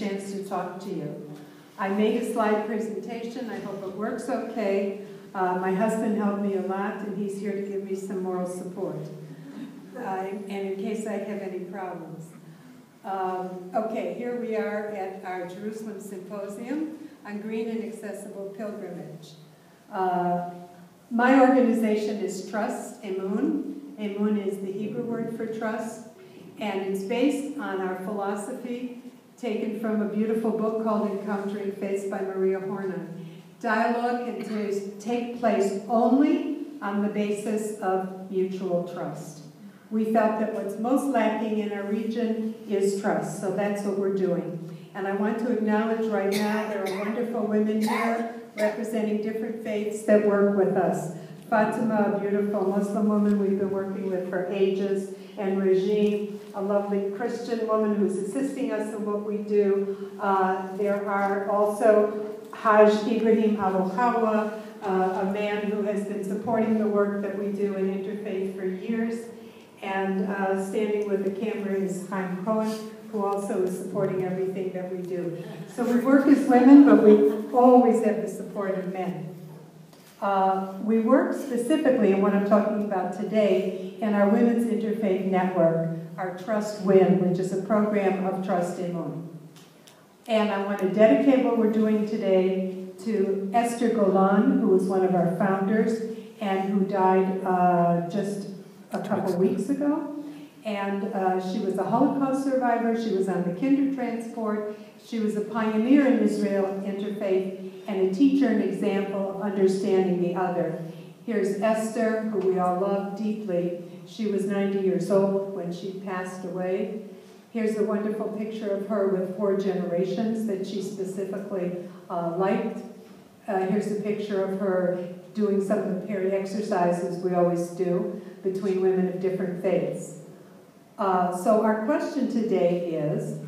chance to talk to you. I made a slide presentation. I hope it works okay. My husband helped me a lot, and he's here to give me some moral support. And in case I have any problems. Okay, here we are at our Jerusalem Symposium on Green and Accessible Pilgrimage. My organization is Trust-Emun. Emun is the Hebrew word for trust, and it's based on our philosophy taken from a beautiful book called Encountering Faith by Maria Horna. Dialogue can take place only on the basis of mutual trust. We felt that what's most lacking in our region is trust, so that's what we're doing. And I want to acknowledge right now there are wonderful women here representing different faiths that work with us. Fatima, a beautiful Muslim woman we've been working with for ages, and Regine, a lovely Christian woman who's assisting us in what we do. There are also Hajj Ibrahim Abu Hawa, a man who has been supporting the work that we do in Interfaith for years. And standing with the camera is Chaim Cohen, who also is supporting everything that we do. So we work as women, but we always have the support of men. We work specifically, and what I'm talking about today, in our Women's Interfaith Network, our Trust-Win, which is a program of Trust-Emun. And I want to dedicate what we're doing today to Esther Golan, who was one of our founders, and who died just a couple weeks ago. And she was a Holocaust survivor. She was on the Kinder transport. She was a pioneer in Israel interfaith and a teacher and example of understanding the other. Here's Esther, who we all love deeply. She was 90 years old when she passed away. Here's a wonderful picture of her with 4 generations that she specifically liked. Here's a picture of her doing some of the paired exercises we always do between women of different faiths. So our question today is,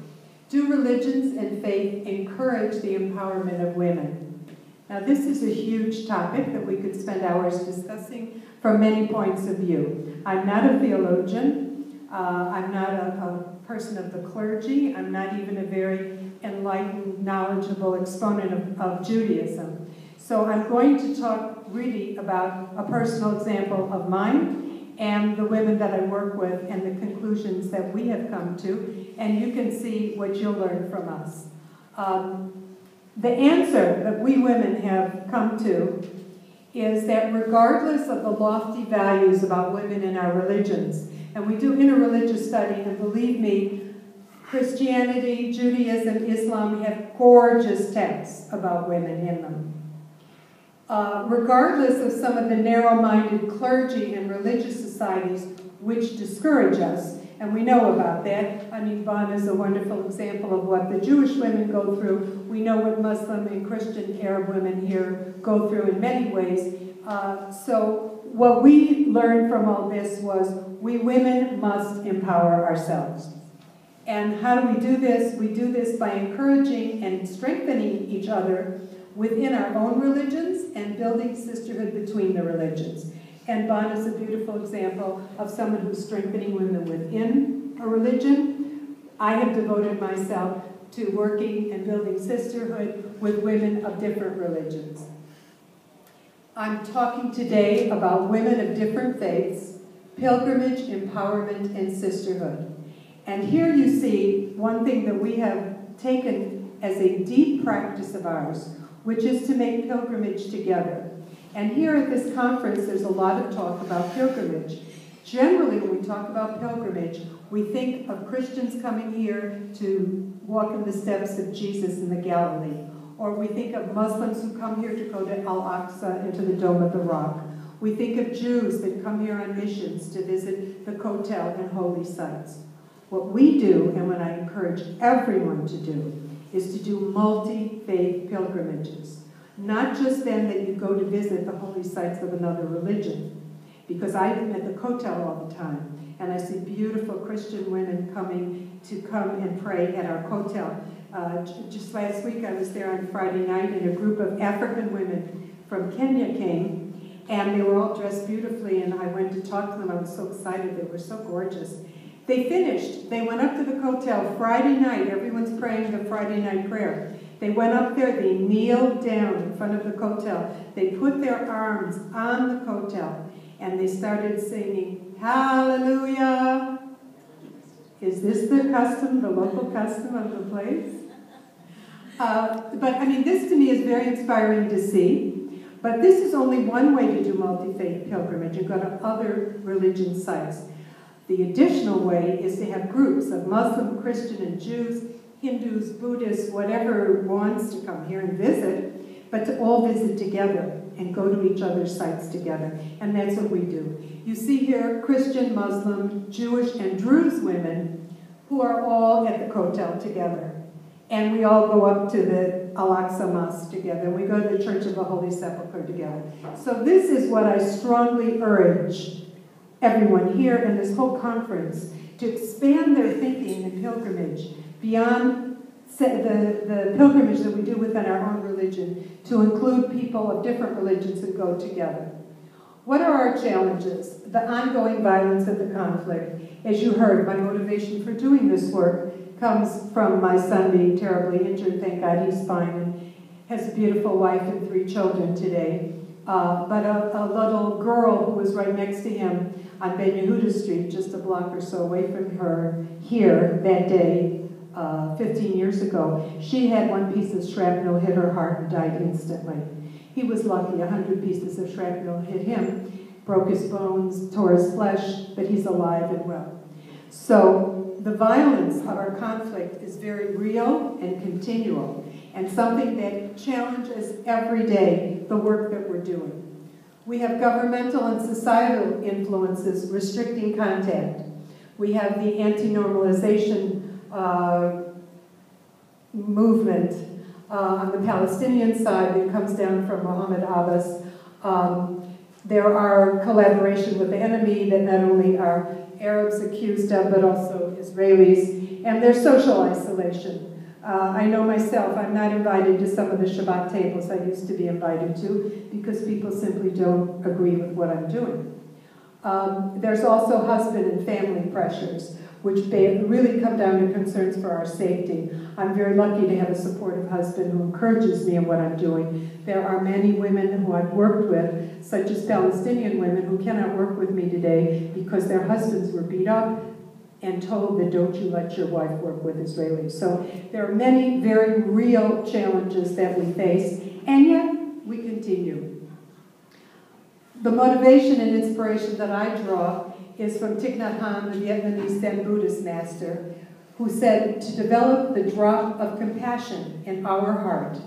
do religions and faith encourage the empowerment of women? Now this is a huge topic that we could spend hours discussing from many points of view. I'm not a theologian. I'm not a person of the clergy. I'm not even a very enlightened, knowledgeable exponent of Judaism. So I'm going to talk really about a personal example of mine and the women that I work with and the conclusions that we have come to, and you can see what you'll learn from us. The answer that we women have come to is that regardless of the lofty values about women in our religions, and we do interreligious study, and believe me, Christianity, Judaism, Islam have gorgeous texts about women in them. Regardless of some of the narrow-minded clergy and religious societies which discourage us, and we know about that. I mean, Bon is a wonderful example of what the Jewish women go through. We know what Muslim and Christian Arab women here go through in many ways. So what we learned from all this was we women must empower ourselves. And how do we do this? We do this by encouraging and strengthening each other within our own religions and building sisterhood between the religions. And Bon is a beautiful example of someone who's strengthening women within a religion. I have devoted myself to working and building sisterhood with women of different religions. I'm talking today about women of different faiths, pilgrimage, empowerment, and sisterhood. And here you see one thing that we have taken as a deep practice of ours, which is to make pilgrimage together. And here at this conference, there's a lot of talk about pilgrimage. Generally, when we talk about pilgrimage, we think of Christians coming here to walk in the steps of Jesus in the Galilee. Or we think of Muslims who come here to go to Al-Aqsa, into the Dome of the Rock. We think of Jews that come here on missions to visit the Kotel and holy sites. What we do, and what I encourage everyone to do, is to do multi-faith pilgrimages. Not just then that you go to visit the holy sites of another religion, because I'm at the Kotel all the time, and I see beautiful Christian women coming and pray at our Kotel. Just last week I was there on Friday night, and a group of African women from Kenya came, and they were all dressed beautifully, and I went to talk to them. I was so excited. They were so gorgeous. They finished. They went up to the kotel Friday night. Everyone's praying the Friday night prayer. They went up there. They kneeled down in front of the kotel. They put their arms on the kotel, and they started singing, Hallelujah. Is this the custom, the local custom of the place? But I mean, this to me is very inspiring to see. But this is only one way to do multi-faith pilgrimage. You go to other religion sites. The additional way is to have groups of Muslim, Christian, and Jews, Hindus, Buddhists, whatever wants to come here and visit, but to all visit together and go to each other's sites together. And that's what we do. You see here Christian, Muslim, Jewish, and Druze women who are all at the kotel together. And we all go up to the Al-Aqsa Mosque together. We go to the Church of the Holy Sepulchre together. So this is what I strongly urge everyone here in this whole conference to expand their thinking in pilgrimage beyond the pilgrimage that we do within our own religion to include people of different religions and go together. What are our challenges? The ongoing violence and the conflict. As you heard, my motivation for doing this work comes from my son being terribly injured. Thank God he's fine and has a beautiful wife and 3 children today. But a little girl who was right next to him on Ben Yehuda Street, just a block or so away from her here that day, 15 years ago, she had one piece of shrapnel hit her heart and died instantly. He was lucky. 100 pieces of shrapnel hit him, broke his bones, tore his flesh, but he's alive and well. So the violence of our conflict is very real and continual, and something that challenges every day the work that we're doing. We have governmental and societal influences restricting contact. We have the anti-normalization movement on the Palestinian side that comes down from Mohammed Abbas. There are collaboration with the enemy that not only are Arabs accused of, but also Israelis, and there's social isolation. I know myself, I'm not invited to some of the Shabbat tables I used to be invited to because people simply don't agree with what I'm doing. There's also husband and family pressures, which really come down to concerns for our safety. I'm very lucky to have a supportive husband who encourages me in what I'm doing. There are many women who I've worked with, such as Palestinian women, who cannot work with me today because their husbands were beat up and told that don't you let your wife work with Israelis. So there are many very real challenges that we face, and yet we continue. The motivation and inspiration that I draw is from Thich Nhat Hanh, the Vietnamese Zen Buddhist master, who said, to develop the drop of compassion in our heart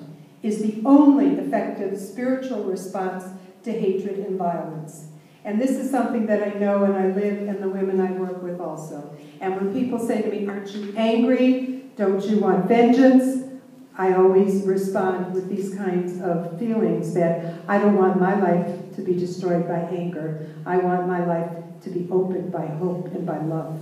is the only effective spiritual response to hatred and violence. And this is something that I know and I live in the women I work with also. And when people say to me, aren't you angry? Don't you want vengeance? I always respond with these kinds of feelings that I don't want my life to be destroyed by anger. I want my life to be opened by hope and by love.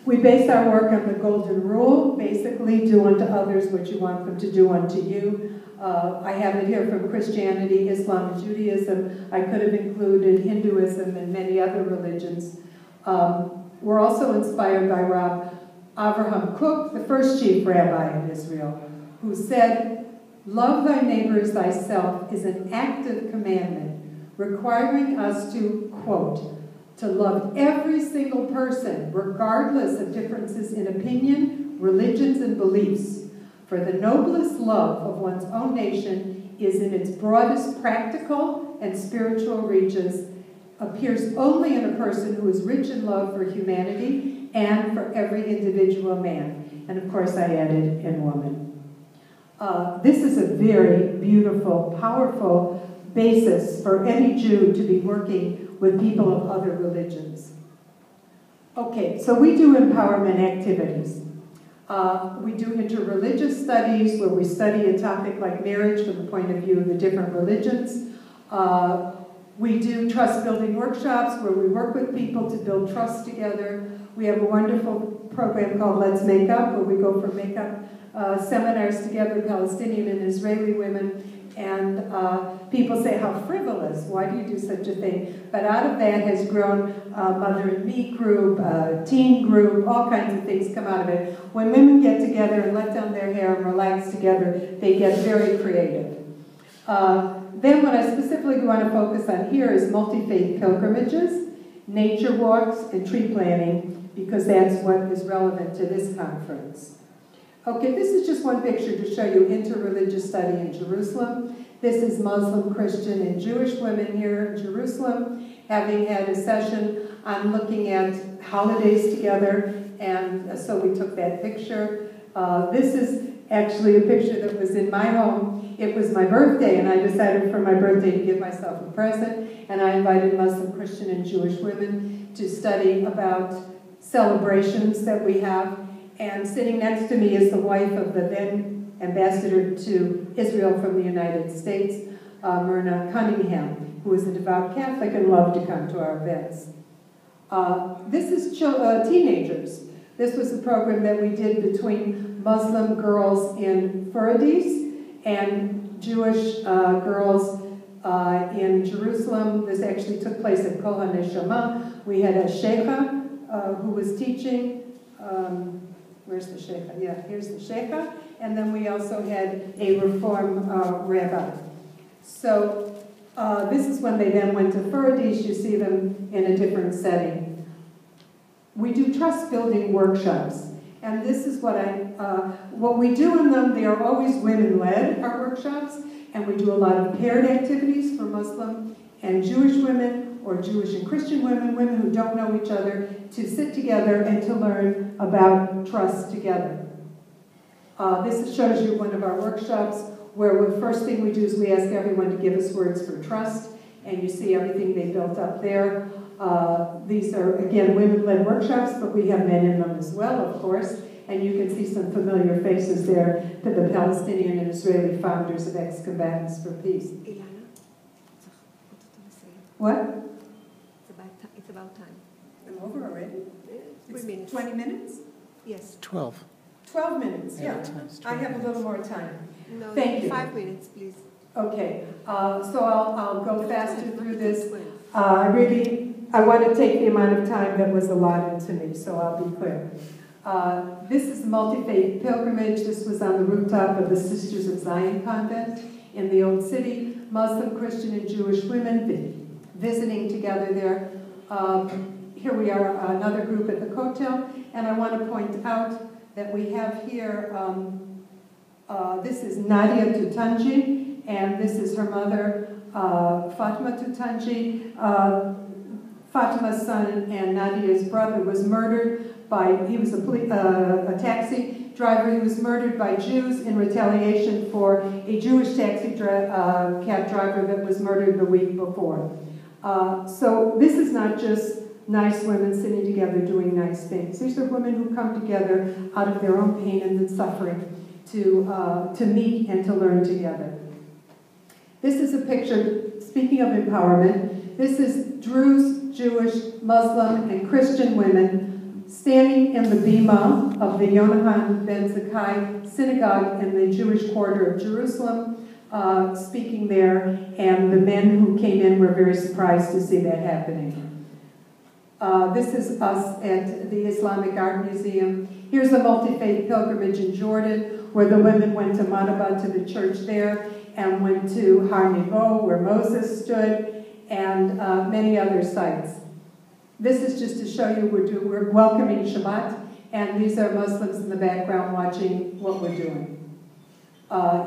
We base our work on the golden rule, basically do unto others what you want them to do unto you. I have it here from Christianity, Islam, and Judaism. I could have included Hinduism and many other religions. We're also inspired by Rav Avraham Kook, the first chief rabbi in Israel, who said, love thy neighbor as thyself is an active commandment, requiring us to, quote, to love every single person, regardless of differences in opinion, religions, and beliefs. For the noblest love of one's own nation is in its broadest practical and spiritual reaches, appears only in a person who is rich in love for humanity and for every individual man. And of course I added, in woman. This is a very beautiful, powerful basis for any Jew to be working with people of other religions. Okay, so we do empowerment activities. We do interreligious studies where we study a topic like marriage from the point of view of the different religions. We do trust-building workshops where we work with people to build trust together. We have a wonderful program called Let's Make Up, where we go for makeup seminars together, Palestinian and Israeli women, And people say, how frivolous, why do you do such a thing? But out of that has grown a Mother and Me group, a teen group, all kinds of things come out of it. When women get together and let down their hair and relax together, they get very creative. Then what I specifically want to focus on here is multi-faith pilgrimages, nature walks, and tree planting, because that's what is relevant to this conference. Okay, this is just one picture to show you interreligious study in Jerusalem. This is Muslim, Christian, and Jewish women here in Jerusalem, having had a session on looking at holidays together, and so we took that picture. This is actually a picture that was in my home. It was my birthday, and I decided for my birthday to give myself a present, and I invited Muslim, Christian, and Jewish women to study about celebrations that we have. And sitting next to me is the wife of the then ambassador to Israel from the United States, Myrna Cunningham, who is a devout Catholic and loved to come to our events. This is teenagers. This was a program that we did between Muslim girls in Faradis and Jewish girls in Jerusalem. This actually took place at Kol HaNeshama. We had a sheikha who was teaching. Where's the sheikha? Yeah, here's the sheikha. And then we also had a Reform rabbi. So this is when they then went to Faradis. You see them in a different setting. We do trust-building workshops. And this is what we do in them. They are always women-led, our workshops. And we do a lot of paired activities for Muslim and Jewish women, or Jewish and Christian women, women who don't know each other, to sit together and to learn about trust together. This shows you one of our workshops where the first thing we do is we ask everyone to give us words for trust, and you see everything they built up there. These are, again, women-led workshops, but we have men in them as well, of course, and you can see some familiar faces there to the Palestinian and Israeli founders of ex-combatants for peace. Elana, What? it's about time. I'm over already? 3 minutes. 20 minutes? Yes. 12. 12 minutes, yeah. I have a little more time. No, Thank you. 5 minutes, please. Okay, so I'll go faster through this. I want to take the amount of time that was allotted to me, so I'll be clear. This is a multi-faith pilgrimage. This was on the rooftop of the Sisters of Zion convent in the Old City. Muslim, Christian, and Jewish women visiting together there. Here we are, another group at the Kotel, and I want to point out that we have here, this is Nadia Tutanji, and this is her mother, Fatima Tutanji. Fatima's son and Nadia's brother was murdered he was a taxi driver. He was murdered by Jews in retaliation for a Jewish taxi cab driver that was murdered the week before. So this is not just nice women sitting together doing nice things. These are women who come together out of their own pain and suffering to meet and to learn together. This is a picture, speaking of empowerment, this is Druze, Jewish, Muslim, and Christian women standing in the bima of the Yonahan ben Zakkai synagogue in the Jewish quarter of Jerusalem, speaking there, and the men who came in were very surprised to see that happening. This is us at the Islamic Art Museum. Here's a multi-faith pilgrimage in Jordan, where the women went to Manaba, to the church there, and went to Har Nebo, where Moses stood, and many other sites. This is just to show you we're welcoming Shabbat, and these are Muslims in the background watching what we're doing.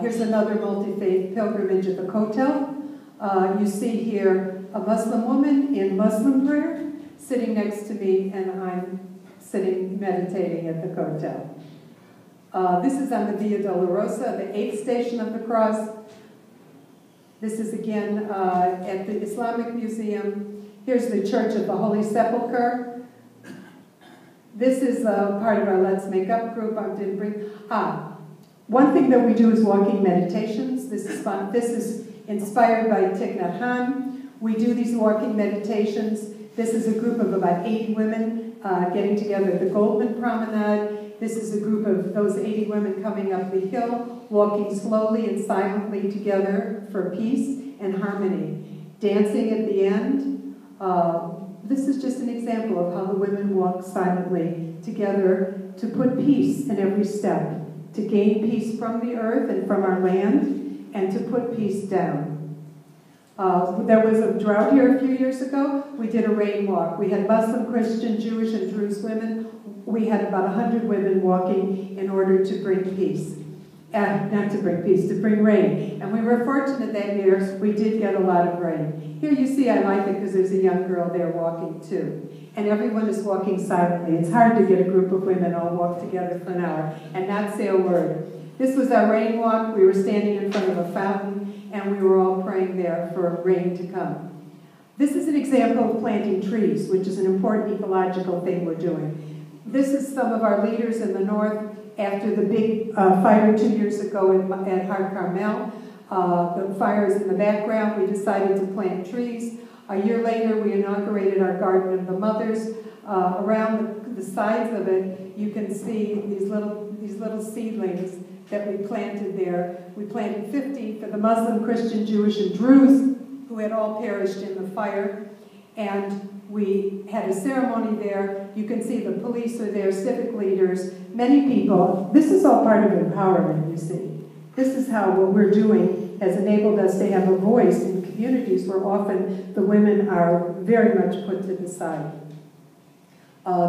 Here's another multi-faith pilgrimage at the Kotel. You see here a Muslim woman in Muslim prayer sitting next to me, and I'm sitting meditating at the Kotel. This is on the Via Dolorosa, the 8th station of the cross. This is again at the Islamic Museum. Here's the Church of the Holy Sepulchre. This is part of our Let's Make Up group. I didn't bring. One thing that we do is walking meditations. This is fun. This is inspired by Thich Nhat Hanh. We do these walking meditations. This is a group of about 80 women getting together at the Goldman Promenade, This is a group of those 80 women coming up the hill, walking slowly and silently together for peace and harmony. Dancing at the end. This is just an example of how the women walk silently together to put peace in every step, to gain peace from the earth and from our land, and to put peace down. There was a drought here a few years ago. We did a rain walk. We had Muslim, Christian, Jewish, and Druze women. We had about 100 women walking in order to bring peace. Not to bring peace, to bring rain. And we were fortunate that year. We did get a lot of rain. Here you see, I like it because there's a young girl there walking too. And everyone is walking silently. It's hard to get a group of women all walk together for an hour and not say a word. This was our rain walk. We were standing in front of a fountain, and we were all praying there for rain to come. This is an example of planting trees, which is an important ecological thing we're doing. This is some of our leaders in the north after the big fire 2 years ago at Har Carmel. The fire is in the background. We decided to plant trees. A year later, we inaugurated our Garden of the Mothers. Around the sides of it, you can see these little seedlings that we planted there. We planted 50 for the Muslim, Christian, Jewish, and Druze who had all perished in the fire. And we had a ceremony there. You can see the police are there, civic leaders, many people. This is all part of empowerment, you see. This is how what we're doing has enabled us to have a voice in communities where often the women are very much put to the side.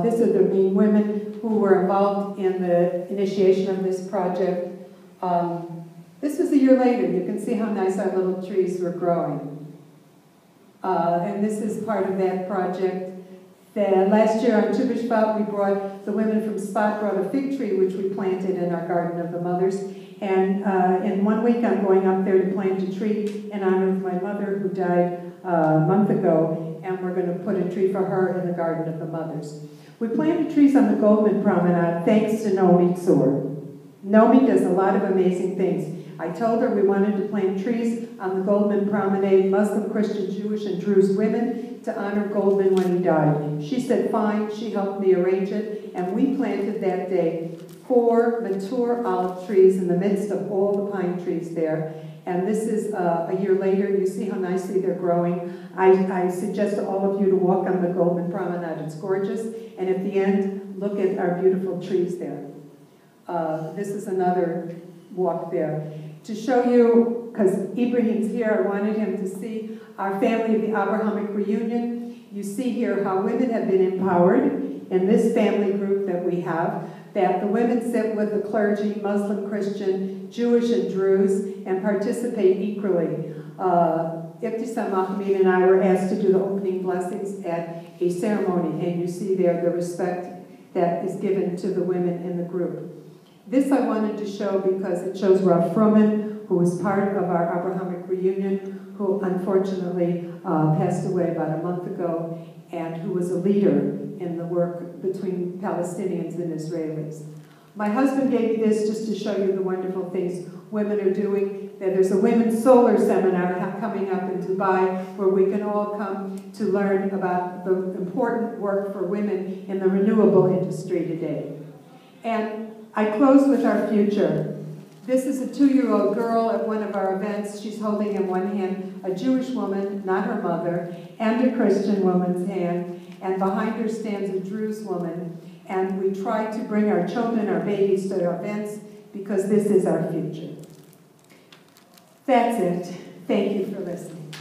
These are the main women who were involved in the initiation of this project. This was a year later. You can see how nice our little trees were growing. And this is part of that project. Last year on Tu B'Shvat, we brought, the women from Spot brought a fig tree which we planted in our Garden of the Mothers. And in 1 week I'm going up there to plant a tree in honor of my mother who died a month ago, and we're going to put a tree for her in the Garden of the Mothers. We planted trees on the Goldman Promenade thanks to Naomi Tzur. Naomi does a lot of amazing things. I told her we wanted to plant trees on the Goldman Promenade, Muslim, Christian, Jewish, and Druze women to honor Goldman when he died. She said fine. She helped me arrange it, and we planted that day 4 mature olive trees in the midst of all the pine trees there. And this is a year later. You see how nicely they're growing. I suggest to all of you to walk on the Goldman Promenade. It's gorgeous. And at the end, look at our beautiful trees there. This is another walk there. To show you, because Ibrahim's here, I wanted him to see our family of the Abrahamic reunion. You see here how women have been empowered in this family group that we have, that the women sit with the clergy, Muslim, Christian, Jewish, and Druze, and participate equally. Ibtisam Mahmoud and I were asked to do the opening blessings at a ceremony, and you see there the respect that is given to the women in the group. This I wanted to show because it shows Rav Froman, who was part of our Abrahamic reunion, who unfortunately passed away about a month ago, and who was a leader in the work between Palestinians and Israelis. My husband gave me this just to show you the wonderful things women are doing. There's a women's solar seminar coming up in Dubai where we can all come to learn about the important work for women in the renewable industry today. And I close with our future. This is a 2-year-old girl at one of our events. She's holding in one hand a Jewish woman, not her mother, and a Christian woman's hand, and behind her stands a Druze woman. And we try to bring our children, our babies to our events because this is our future. That's it. Thank you for listening.